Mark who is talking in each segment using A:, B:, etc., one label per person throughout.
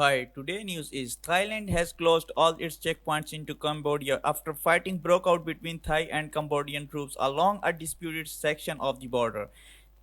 A: Hi, today news is Thailand has closed all its checkpoints into Cambodia after fighting broke out between Thai and Cambodian troops along a disputed section of the border.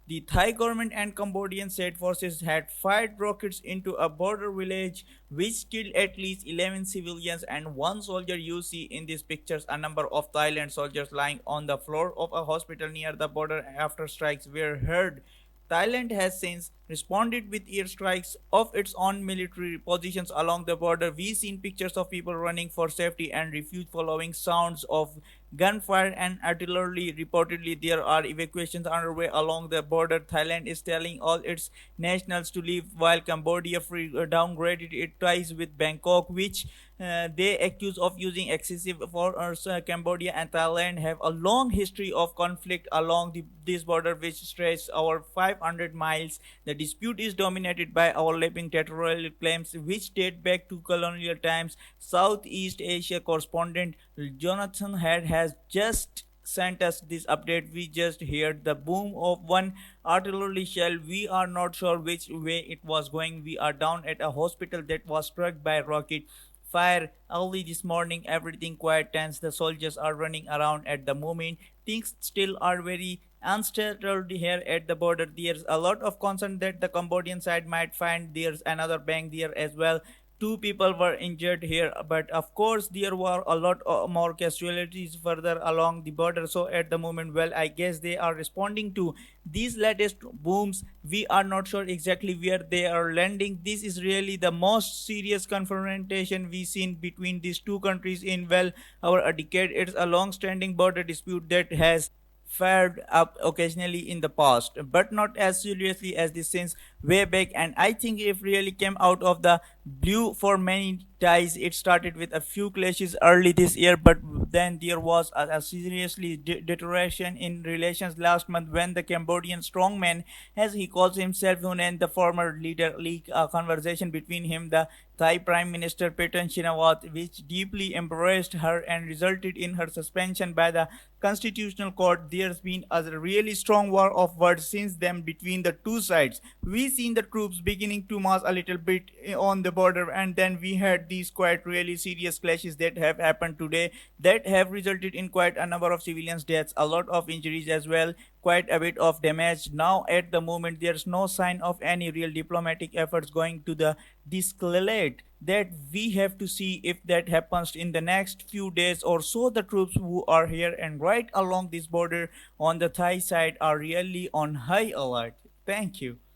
A: The Thai government and Cambodian state forces had fired rockets into a border village which killed at least 11 civilians and one soldier. You see in these pictures a number of Thailand soldiers lying on the floor of a hospital near the border after strikes were heard. Thailand has since responded with airstrikes of its own military positions along the border. We've seen pictures of people running for safety and refuge following sounds of gunfire and artillery. Reportedly, there are evacuations underway along the border. Thailand is telling all its nationals to leave, while Cambodia downgraded its ties with Bangkok, which they accuse of using excessive force. Cambodia and Thailand have a long history of conflict along this border, which stretches over 500 miles. The dispute is dominated by overlapping territorial claims, which date back to colonial times. Southeast Asia correspondent Jonathan Head has just sent us this update. We just heard the boom of one artillery shell. We are not sure which way it was going. We are down at a hospital that was struck by rocket fire early this morning. Everything quite tense. The soldiers are running around at the moment. Things still are very unsettled here at the border. There's a lot of concern that the Cambodian side might find there's another bank there as well. Two people were injured here, but of course there were a lot more casualties further along the border. So at the moment, well, I guess they are responding to these latest booms. We are not sure exactly where they are landing. This is really the most serious confrontation we've seen between these two countries in, well, over a decade. It's a long-standing border dispute that has fared up occasionally in the past, but not as seriously as this since way back. And I think it really came out of the blue for many ties. It started with a few clashes early this year, but then there was a seriously deterioration in relations last month when the Cambodian strongman, as he calls himself, and the former leader, leaked a conversation between him, the Thai Prime Minister Paetongtarn Shinawatra, which deeply embarrassed her and resulted in her suspension by the Constitutional Court. There's been a really strong war of words since then between the two sides. We seen the troops beginning to mass a little bit on the border, and then we had these quite really serious clashes that have happened today that have resulted in quite a number of civilians deaths, a lot of injuries as well, quite a bit of damage. Now at the moment there's no sign of any real diplomatic efforts going to the de-escalate. That we have to see if that happens in the next few days or so. The troops who are here and right along this border on the Thai side are really on high alert. Thank you.